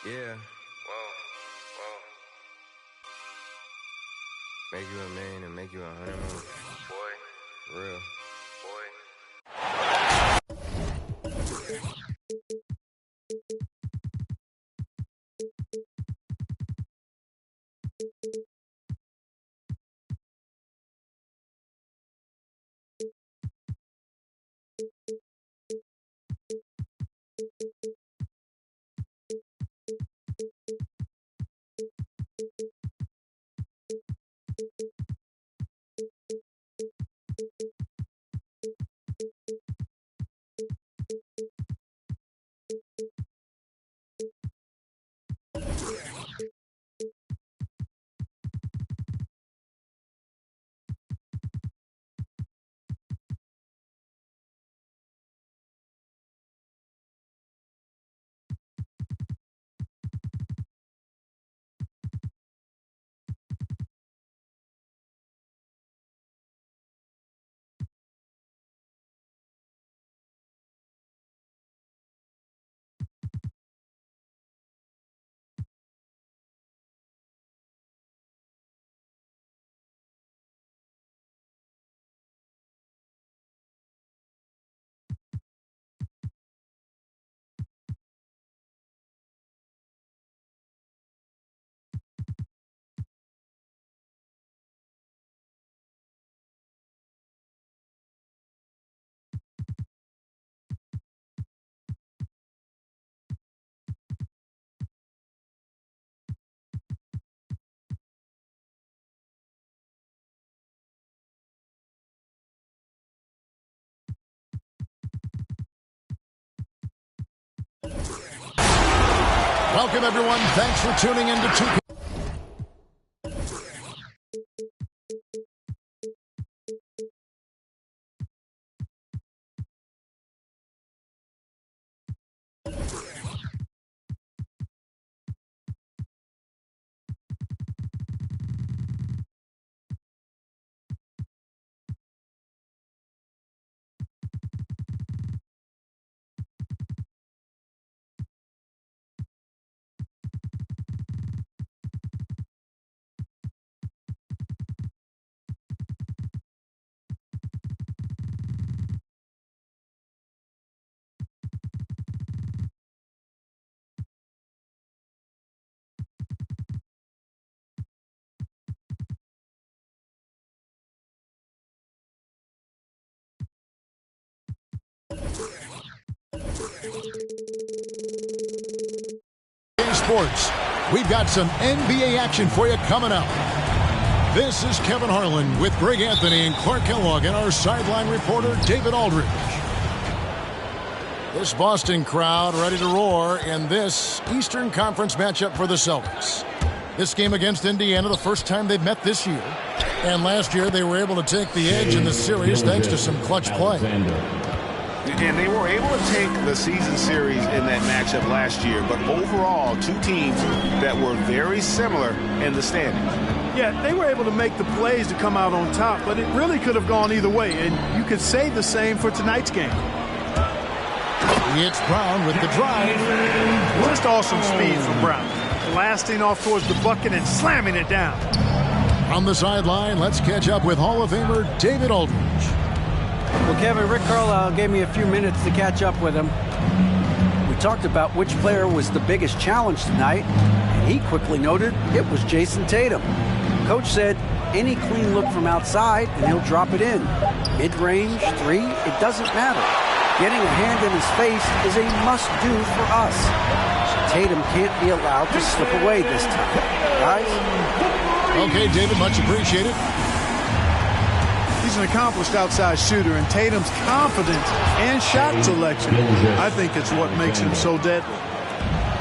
Yeah. Whoa. Make you a man and make you a honeymoon. Boy. Real. Welcome, everyone. Thanks for tuning in to 2K. Sports. We've got some NBA action for you coming up. This is Kevin Harlan with Greg Anthony and Clark Kellogg and our sideline reporter David Aldridge. This Boston crowd ready to roar in this Eastern Conference matchup for the Celtics. This game against Indiana, the first time they've met this year. And last year they were able to take the edge in the series thanks to some clutch play. And they were able to take the season series in that matchup last year. But overall, two teams that were very similar in the standings. Yeah, they were able to make the plays to come out on top, but it really could have gone either way. And you could say the same for tonight's game. It's Brown with the drive. Just awesome speed from Brown. Blasting off towards the bucket and slamming it down. On the sideline, let's catch up with Hall of Famer David Aldridge. Well, Kevin, Rick Carlisle gave me a few minutes to catch up with him. We talked about which player was the biggest challenge tonight, and he quickly noted it was Jason Tatum. Coach said any clean look from outside, and he'll drop it in. Mid-range, three, it doesn't matter. Getting a hand in his face is a must-do for us. Tatum can't be allowed to slip away this time. Guys? Okay, David, much appreciated. He's an accomplished outside shooter, and Tatum's confidence and shot selection, I think it's what makes him so deadly.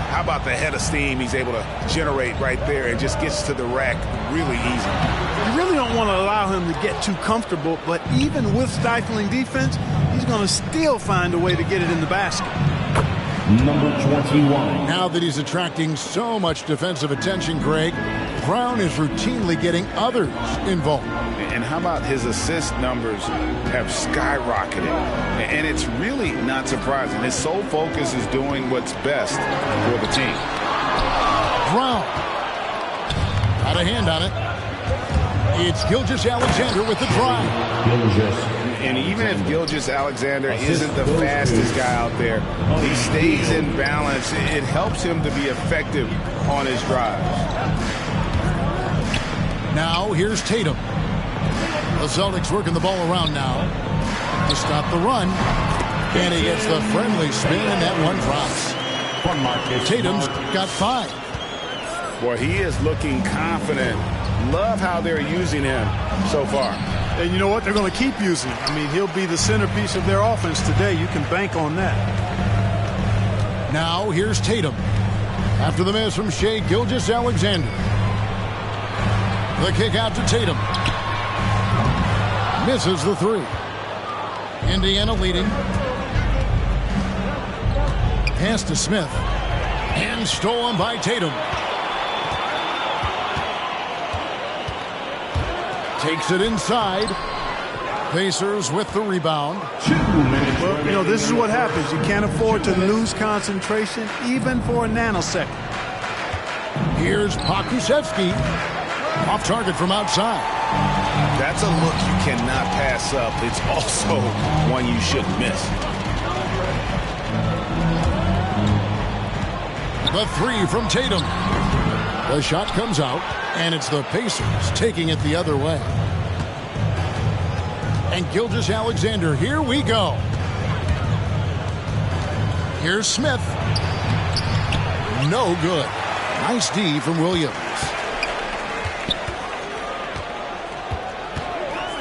How about the head of steam he's able to generate right there and just gets to the rack really easy. You really don't want to allow him to get too comfortable, but even with stifling defense, he's going to still find a way to get it in the basket. Number 21. Now that he's attracting so much defensive attention, Greg, Brown is routinely getting others involved. And how about his assist numbers have skyrocketed? And it's really not surprising. His sole focus is doing what's best for the team. Brown. Got a hand on it. It's Gilgeous-Alexander with the drive. And even if Gilgeous-Alexander isn't the fastest guy out there, he stays in balance. It helps him to be effective on his drives. Now here's Tatum. The Celtics working the ball around now to stop the run. And he gets the friendly spin, and that one drops. Tatum's got 5. Boy, he is looking confident. Love how they're using him so far. And you know what? They're going to keep using him. I mean, he'll be the centerpiece of their offense today. You can bank on that. Now here's Tatum. After the miss from Shai Gilgeous-Alexander. The kick out to Tatum. Misses the 3. Indiana leading. Pass to Smith. And stolen by Tatum. Takes it inside. Pacers with the rebound. Well, you know, this is what happens. You can't afford to lose concentration even for a nanosecond. Here's Pokusevski. Off target from outside. That's a look you cannot pass up. It's also one you shouldn't miss. The 3 from Tatum. The shot comes out, and it's the Pacers taking it the other way. And Gilgeous-Alexander, here we go. Here's Smith. No good. Nice D from Williams.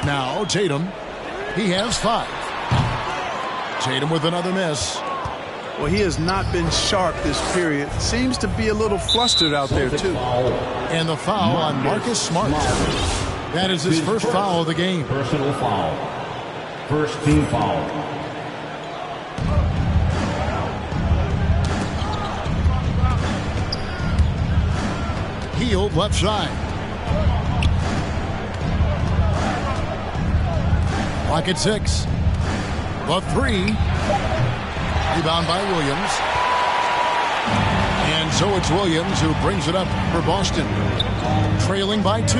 Now Tatum. He has 5. Tatum with another miss. Well, he has not been sharp this period. Seems to be a little flustered out there, too. And the foul on Marcus Smart. That is his first foul of the game. Personal foul. First team foul. Hield left side. Clock at 6. The 3. Rebound by Williams. And so it's Williams who brings it up for Boston. Trailing by 2.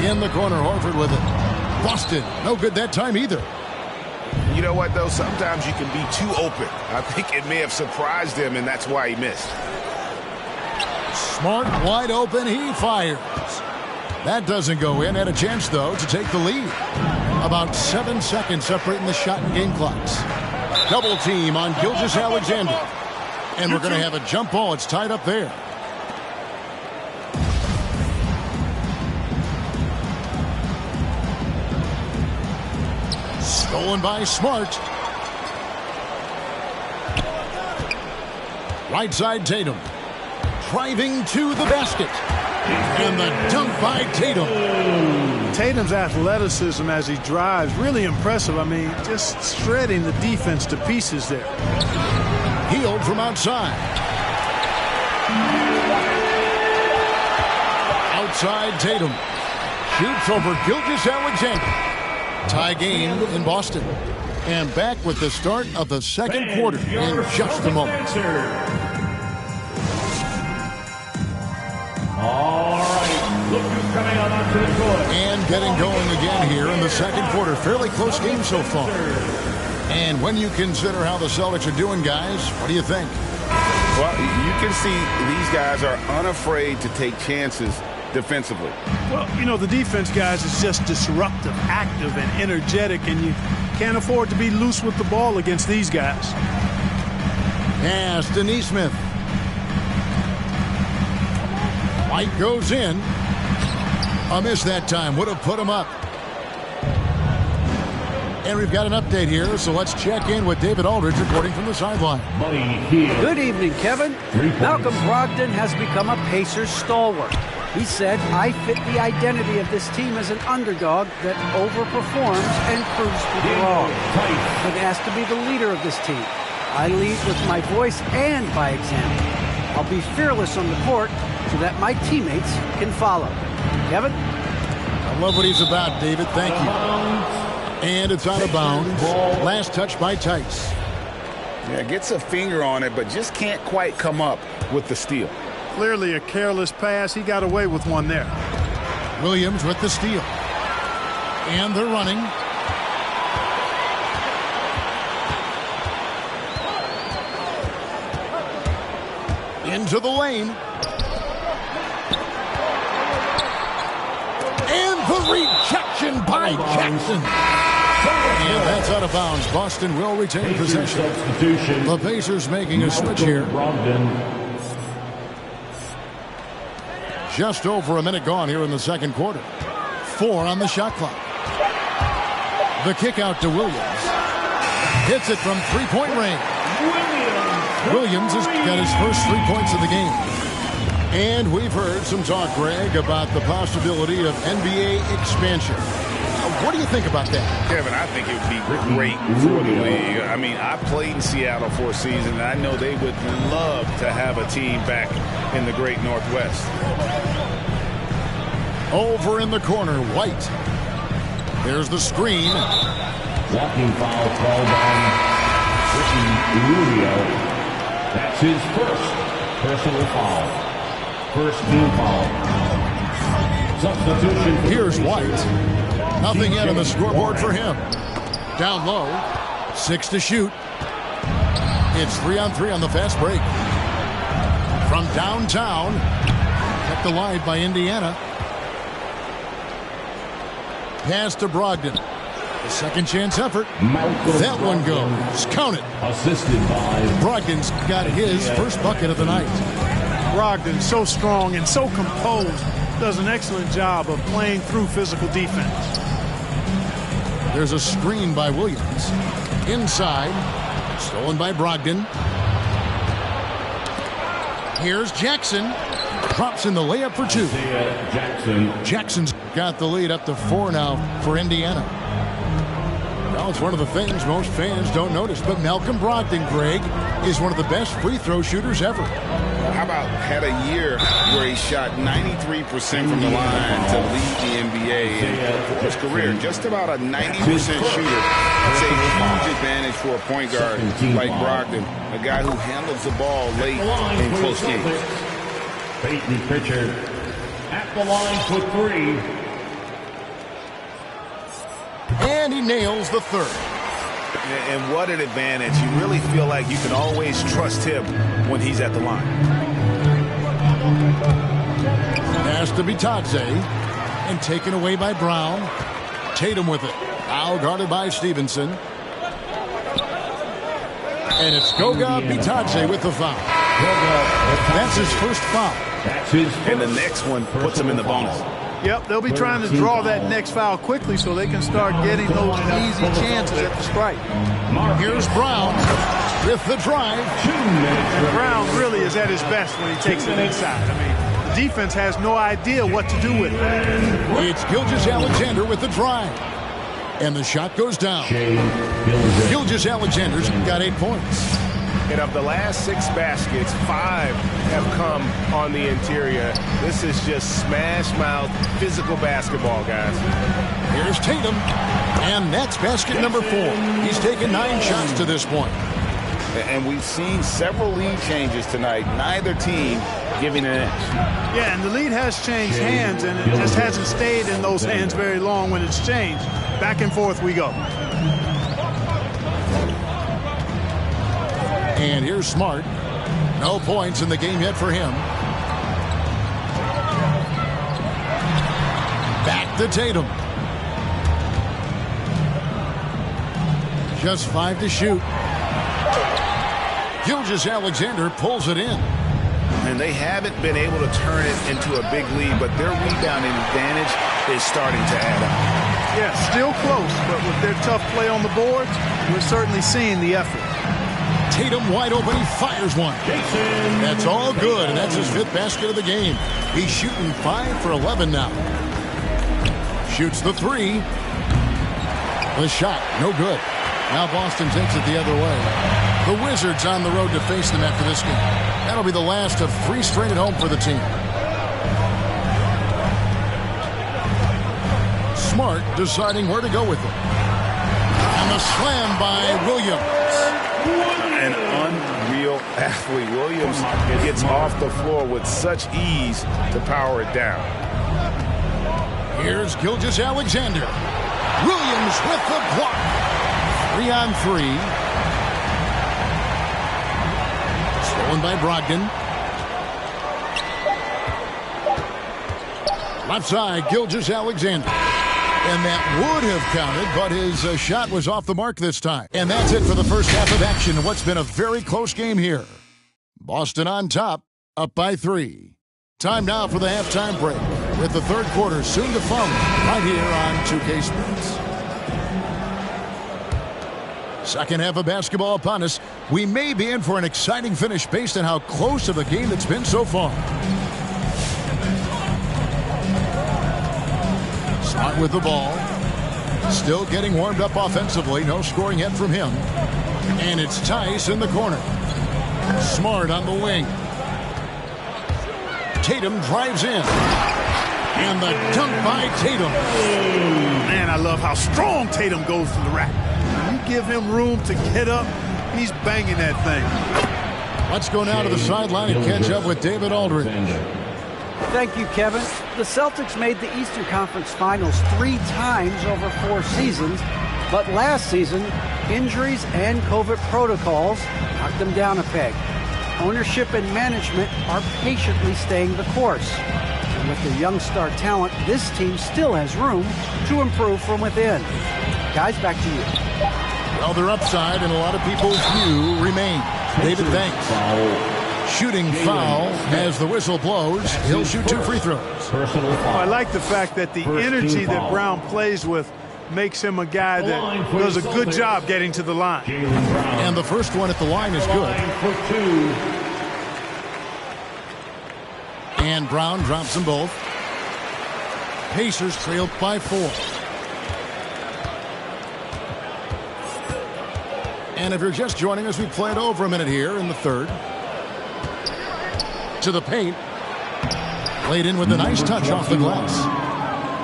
In the corner, Horford with it. Boston, no good that time either. You know what, though? Sometimes you can be too open. I think it may have surprised him, and that's why he missed. Smart, wide open, he fires. That doesn't go in. Had a chance, though, to take the lead. About 7 seconds separating the shot and game clocks. Double team on Gilgeous-Alexander. And we're going to have a jump ball. It's tied up there. Stolen by Smart. Right side Tatum. Driving to the basket. And the dunk by Tatum. Tatum's athleticism as he drives, really impressive. I mean, just shredding the defense to pieces there. Hield from outside. Outside Tatum. Shoots over Gilgeous-Alexander. Tie game in Boston. And back with the start of the second quarter in just a moment. All right, look who's coming out onto the court. And getting going again here in the second quarter. Fairly close game so far. And when you consider how the Celtics are doing, guys, what do you think? Well, you can see these guys are unafraid to take chances defensively. Well, you know, the defense, guys, is just disruptive, active, and energetic, and you can't afford to be loose with the ball against these guys. Pass to Nesmith. White goes in. A miss that time. Would have put him up. And we've got an update here, so let's check in with David Aldridge reporting from the sideline. Good evening, Kevin. Malcolm Brogdon has become a Pacers stalwart. He said, I fit the identity of this team as an underdog that overperforms and proves people wrong. But asked to be the leader of this team. I lead with my voice and by example. I'll be fearless on the court, so that my teammates can follow. Kevin? I love what he's about, David. Thank you. And it's out of bounds. Last touch by Tice. Yeah, gets a finger on it, but just can't quite come up with the steal. Clearly a careless pass. He got away with one there. Williams with the steal. And they're running. Into the lane. And the rejection by Jackson. And that's out of bounds. Boston will retain possession. The Pacers making a switch here. Just over a minute gone here in the second quarter. 4 on the shot clock. The kick out to Williams. Hits it from three-point range. Williams has got his first 3 points of the game. And we've heard some talk, Greg, about the possibility of NBA expansion. What do you think about that? Kevin, I think it would be great for the league. I mean, I played in Seattle for a season, and I know they would love to have a team back in the great Northwest. Over in the corner, White. There's the screen. Walking foul called on Ricky Rubio. That's his first personal foul. First team foul. Substitution. Here's White. Nothing yet on the scoreboard for him. Down low. 6 to shoot. It's 3-on-3 on the fast break. From downtown. Kept alive by Indiana. Pass to Brogdon. A second chance effort. That one goes. Count it. Assisted by Brogdon's got his first bucket of the night. Brogdon, so strong and so composed, does an excellent job of playing through physical defense. There's a screen by Williams. Inside. Stolen by Brogdon. Here's Jackson. Drops in the layup for 2. Jackson's got the lead up to 4 now for Indiana. Well, it's one of the things most fans don't notice, but Malcolm Brogdon, Greg, is one of the best free throw shooters ever. How about had a year where he shot 93% from the line to lead the NBA in his career? Just about a 90% shooter. That's a huge advantage for a point guard like Brogdon, a guy who handles the ball late in close games. Peyton Pritchard at the line for 3. And he nails the third. And what an advantage. You really feel like you can always trust him when he's at the line. Pass to Bitadze. And taken away by Brown. Tatum with it. Foul guarded by Stevenson. And it's Goga Bitadze with the foul. That's his first foul. And the next one puts him in the bonus. Yep, they'll be trying to draw that next foul quickly so they can start getting those easy chances at the strike. Here's Brown with the drive. And Brown really is at his best when he takes it inside. I mean, the defense has no idea what to do with it. It's Gilgeous-Alexander with the drive. And the shot goes down. Gilgeous-Alexander's got 8 points. And of the last 6 baskets, 5 have come on the interior. This is just smash-mouth, physical basketball, guys. Here's Tatum. And that's basket number 4. He's taken 9 shots to this point. And we've seen several lead changes tonight. Neither team giving an edge. Yeah, and the lead has changed hands, and it just hasn't stayed in those hands very long when it's changed. Back and forth we go. And here's Smart. No points in the game yet for him. Back to Tatum. Just 5 to shoot. Gilgeous-Alexander pulls it in. And they haven't been able to turn it into a big lead, but their rebounding advantage is starting to add up. Yeah, still close, but with their tough play on the boards, we're certainly seeing the effort. Tatum wide open, he fires one. That's all good, and that's his 5th basket of the game. He's shooting 5 for 11 now. Shoots the 3. The shot, no good. Now Boston takes it the other way. The Wizards on the road to face them after this game. That'll be the last of 3 straight at home for the team. Smart deciding where to go with it. And the slam by Williams. An unreal athlete. Williams gets off the floor with such ease to power it down. Here's Gilgeous-Alexander. Williams with the block. 3-on-3. Stolen by Brogdon. Left side, Gilgeous-Alexander. And that would have counted, but his shot was off the mark this time. And that's it for the first half of action in what's been a very close game here. Boston on top, up by 3. Time now for the halftime break, with the third quarter soon to follow, right here on 2K Sports. Second half of basketball upon us. We may be in for an exciting finish based on how close of a game it's been so far. Smart with the ball. Still getting warmed up offensively. No scoring yet from him. And it's Tice in the corner. Smart on the wing. Tatum drives in. And the dunk by Tatum. Man, I love how strong Tatum goes to the rack. When you give him room to get up, he's banging that thing. Let's go now to the sideline and catch up with David Aldridge. Thank you, Kevin. The Celtics made the Eastern Conference Finals 3 times over 4 seasons, but last season, injuries and COVID protocols knocked them down a peg. Ownership and management are patiently staying the course. And with their young star talent, this team still has room to improve from within. Guys, back to you. Well, their upside and a lot of people's view remains. David, thanks. Shooting foul as the whistle blows. He'll shoot 2 free throws. I like the fact that the energy that Brown plays with makes him a guy that does a good job getting to the line. And the first one at the line is good. And Brown drops them both. Pacers trailed by 4. And if you're just joining us, we played over a minute here in the third. To the paint. Laid in with a nice touch off the glass.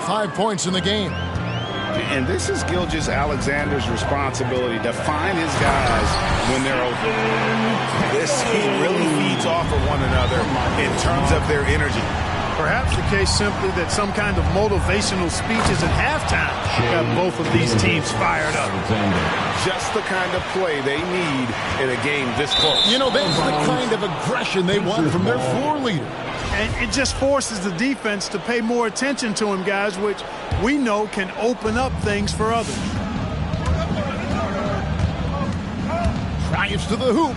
5 points in the game. And this is Gilgeous-Alexander's responsibility to find his guys when they're open. This team really feeds off of one another in terms of their energy. Perhaps the case simply that some kind of motivational speeches at halftime got both of these teams fired up. Just the kind of play they need in a game this close. You know, that's the kind of aggression they want from their floor leader. And it just forces the defense to pay more attention to him, guys, which we know can open up things for others. Drives to the hoop.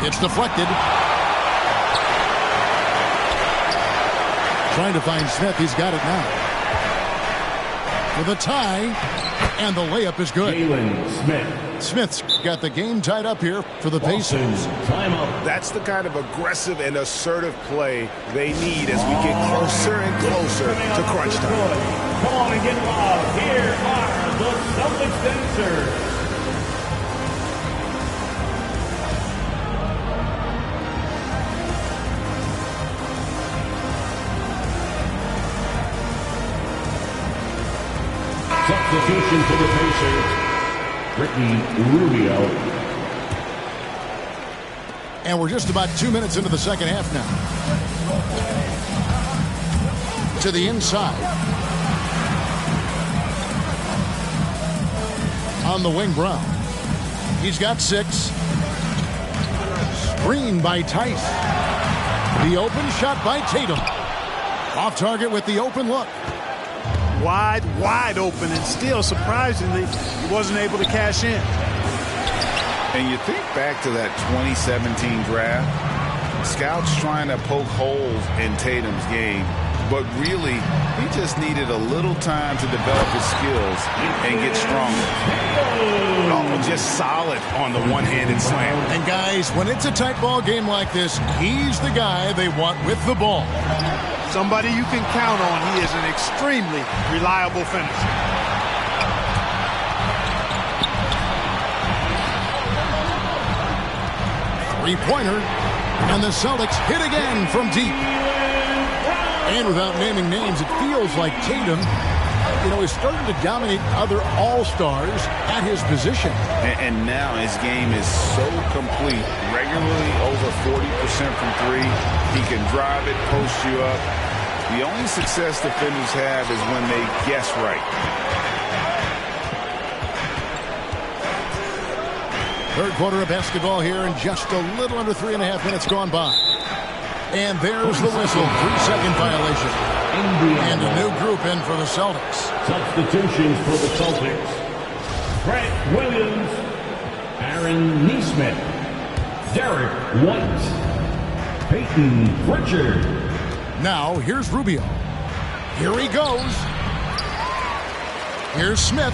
It's deflected. Trying to find Smith. He's got it now. With a tie. And the layup is good. Smith's got the game tied up here for the Pacers. That's the kind of aggressive and assertive play they need as we get closer and closer to crunch time. Come on and get loud. Here are the Celtics dancers. Substitution for the Pacers, Ricky Rubio. And we're just about 2 minutes into the second half now. To the inside. On the wing, Brown. He's got 6. Screen by Tice. The open shot by Tatum. Off target with the open look. Wide open, and still, surprisingly, he wasn't able to cash in. And you think back to that 2017 draft, scouts trying to poke holes in Tatum's game, but really, he just needed a little time to develop his skills and get stronger. Oh, just solid on the one-handed slam. And guys, when it's a tight ball game like this, he's the guy they want with the ball. Somebody you can count on. He is an extremely reliable finisher. Three-pointer, and the Celtics hit again from deep. And without naming names, it feels like Tatum you know, is starting to dominate other all-stars at his position. And now his game is so complete. Regularly over 40% from three. He can drive it, post you up. The only success defenders have is when they guess right. Third quarter of basketball here, and just a little under 3.5 minutes gone by. And there's the whistle. 3-second violation. And a new group in for the Celtics. Substitutions for the Celtics. Grant Williams, Aaron Nesmith, Derek White, Peyton Pritchard. Now, here's Rubio. Here he goes. Here's Smith.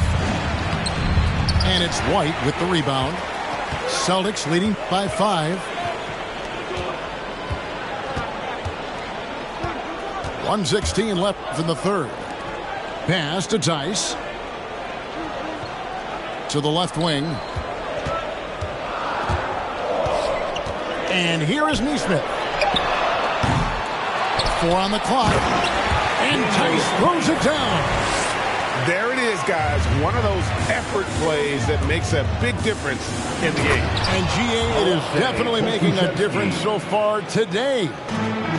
And it's White with the rebound. Celtics leading by 5. 1:16 left in the third. Pass to Tice. To the left wing. And here is Nesmith. 4 on the clock. And Tice throws it down. There it is, guys. One of those effort plays that makes a big difference in the game. And GA, it is definitely making a difference so far today.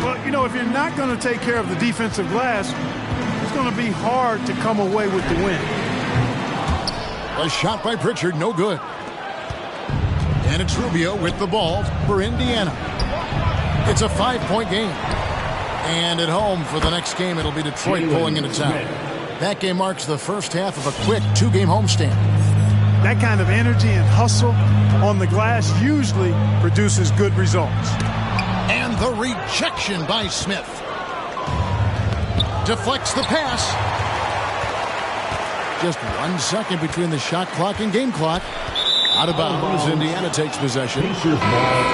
Well, you know, if you're not going to take care of the defensive glass, it's going to be hard to come away with the win. A shot by Pritchard, no good. And it's Rubio with the ball for Indiana. It's a 5-point game. And at home for the next game, it'll be Detroit pulling into town. That game marks the first half of a quick 2-game homestand. That kind of energy and hustle on the glass usually produces good results. And the rejection by Smith. Deflects the pass. Just 1 second between the shot clock and game clock. Out of bounds, Indiana takes possession. Pacers ball.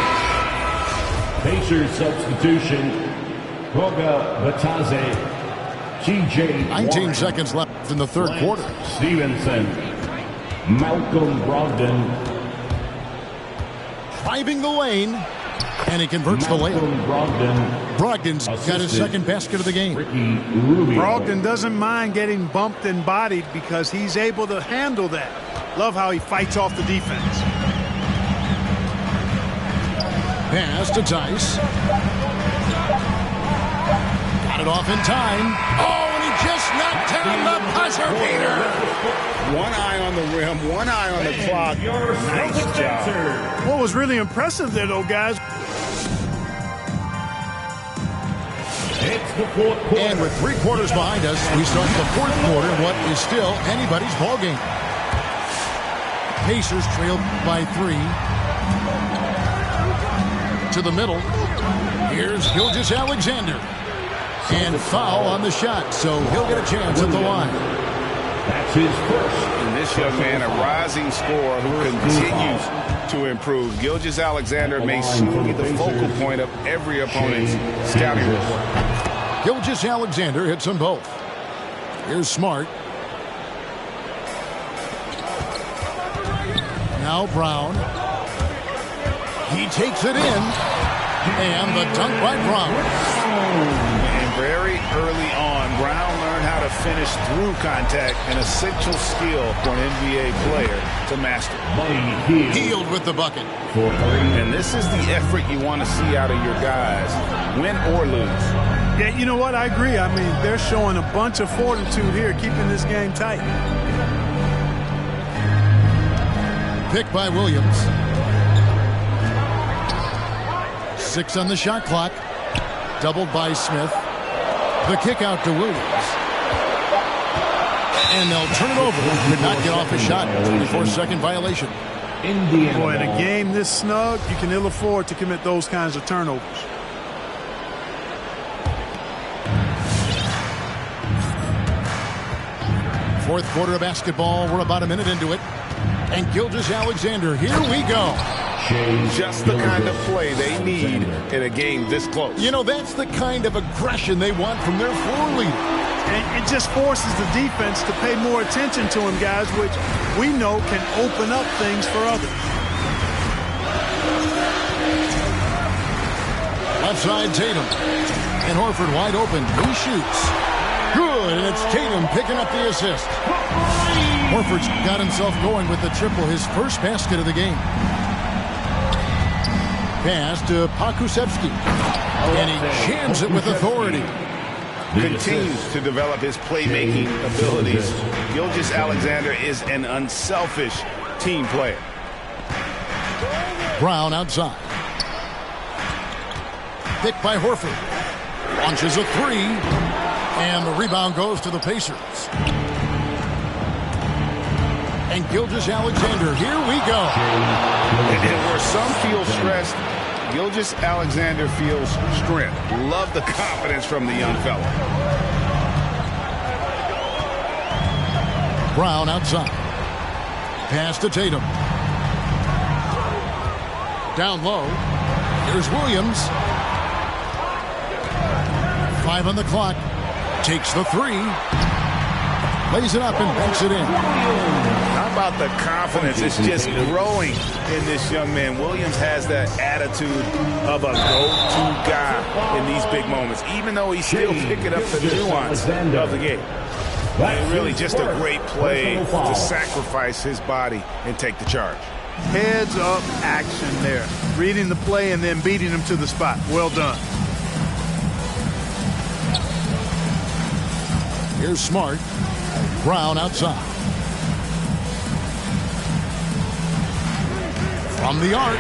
Pacers substitution. Goga Batadze. TJ 19 seconds left in the third quarter. Stevenson. Malcolm Brogdon. Driving the lane. And he converts the layup. Brogdon's got his second basket of the game. Brogdon doesn't mind getting bumped and bodied because he's able to handle that. Love how he fights off the defense. Pass to Tice. Got it off in time. Oh, and he just knocked down the buzzer beater. One eye on the rim, one eye on the clock. Nice job. What was really impressive there, though, guys. It's the fourth quarter. And with 3 quarters behind us, we start the fourth quarter in what is still anybody's ball game. Pacers trailed by 3. To the middle. Here's Gilgeous-Alexander. And foul on the shot, so he'll get a chance at the line. That's his first. And this young man, a rising scorer who continues to improve. Gilgeous-Alexander may soon be the focal point of every opponent's scouting report. Gilgeous-Alexander hits them both. Here's Smart. Now Brown. He takes it in. And the dunk by Brown. And very early on, Brown learned how to finish through contact, an essential skill for an NBA player to master. Healed with the bucket. And this is the effort you want to see out of your guys, win or lose. Yeah, you know what? I agree. I mean, they're showing a bunch of fortitude here, keeping this game tight. Pick by Williams. 6 on the shot clock. Doubled by Smith. The kick out to Williams. And they'll turn it over. Could not get off a shot. 24-second violation. Boy, in a game this snug, you can ill afford to commit those kinds of turnovers. Fourth quarter of basketball. We're about a minute into it. And Gilgeous-Alexander, here we go. Just the kind of play they need in a game this close. You know, that's the kind of aggression they want from their floor leader. And it just forces the defense to pay more attention to him, guys, which we know can open up things for others. Left side, Tatum. And Horford wide open. He shoots. Good. it, and it's Tatum picking up the assist. Horford's got himself going with the triple, his first basket of the game. Pass to Pokusevski, and he jams it with authority. Continues to develop his playmaking abilities. Gilgeous-Alexander is an unselfish team player. Brown outside. Picked by Horford. Launches a three, and the rebound goes to the Pacers. And Gilgeous-Alexander, here we go. And where some feel stressed, Gilgeous-Alexander feels strength. Love the confidence from the young fella. Brown outside. Pass to Tatum. Down low. Here's Williams. 5 on the clock. Takes the three. Lays it up and banks it in. How about the confidence? It's just growing in this young man. Williams has that attitude of a go-to guy in these big moments, even though he's still picking up the nuance of the game. And really just a great play to sacrifice his body and take the charge. Heads up action there. Reading the play and then beating him to the spot. Well done. Here's Smart. Brown outside. From the arc.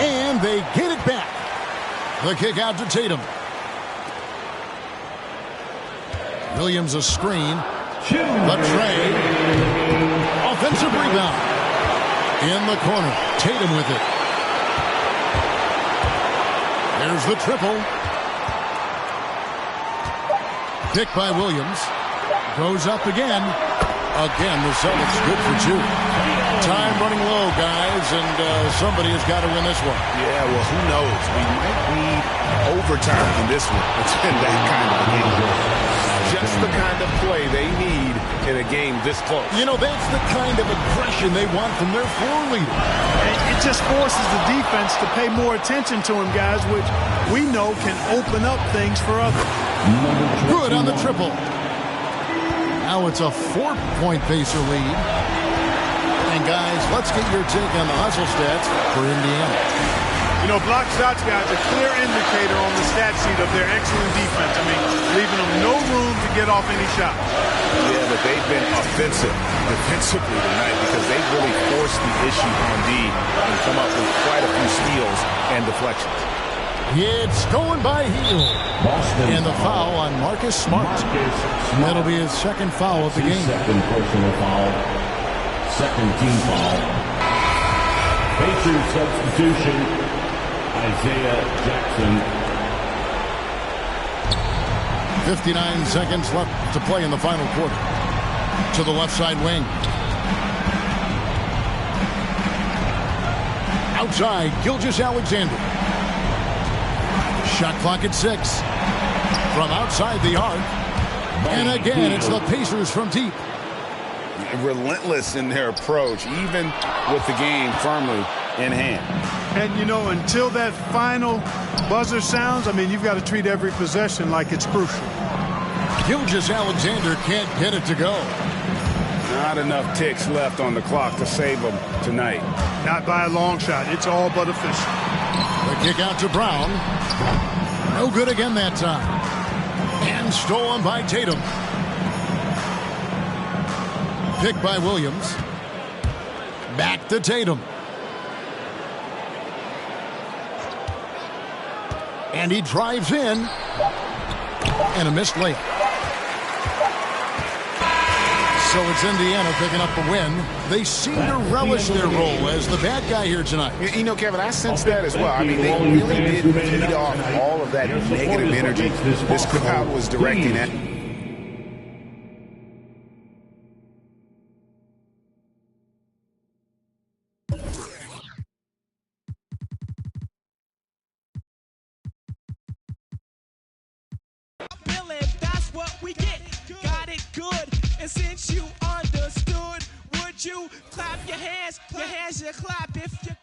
And they get it back. The kick out to Tatum. Williams a screen. The tray. Offensive rebound. In the corner. Tatum with it. There's the triple. Picked by Williams. Goes up again. Again, the Celtics good for two. Time running low, guys, and somebody has got to win this one. Yeah, well, who knows? We might need overtime in this one. It's been that kind of a game. Just the kind of play they need in a game this close. You know, that's the kind of aggression they want from their floor leader. And it just forces the defense to pay more attention to him, guys, which we know can open up things for others. Good on the triple. Now it's a 4-point Pacer lead. And guys, let's get your take on the hustle stats for Indiana. You know, block shots, guys, a clear indicator on the stat sheet of their excellent defense. I mean, leaving them no room to get off any shot. Yeah, but they've been offensive defensively tonight because they've really forced the issue on D and come up with quite a few steals and deflections. It's going by heel. And the foul on Marcus Smart. That'll be his second foul of the game. Second personal foul. Second team foul. Pacers substitution. Isaiah Jackson. 59 seconds left to play in the final quarter. To the left side wing. Outside, Gilgeous-Alexander. Shot clock at 6. From outside the arc. And again, it's the Pacers from deep. Relentless in their approach, even with the game firmly in hand. And, you know, until that final buzzer sounds, I mean, you've got to treat every possession like it's crucial. Gilgeous-Alexander can't get it to go. Not enough ticks left on the clock to save them tonight. Not by a long shot. It's all but official. The kick out to Brown. No good again that time. And stolen by Tatum. Picked by Williams. Back to Tatum. And he drives in. And a missed layup. So it's Indiana picking up the win. They seem to relish their role as the bad guy here tonight. You know, Kevin, I sense that as well. I mean, they really did feed off all of that negative energy this crowd was directing at. And since you understood, would you clap your hands? Your hands should clap if you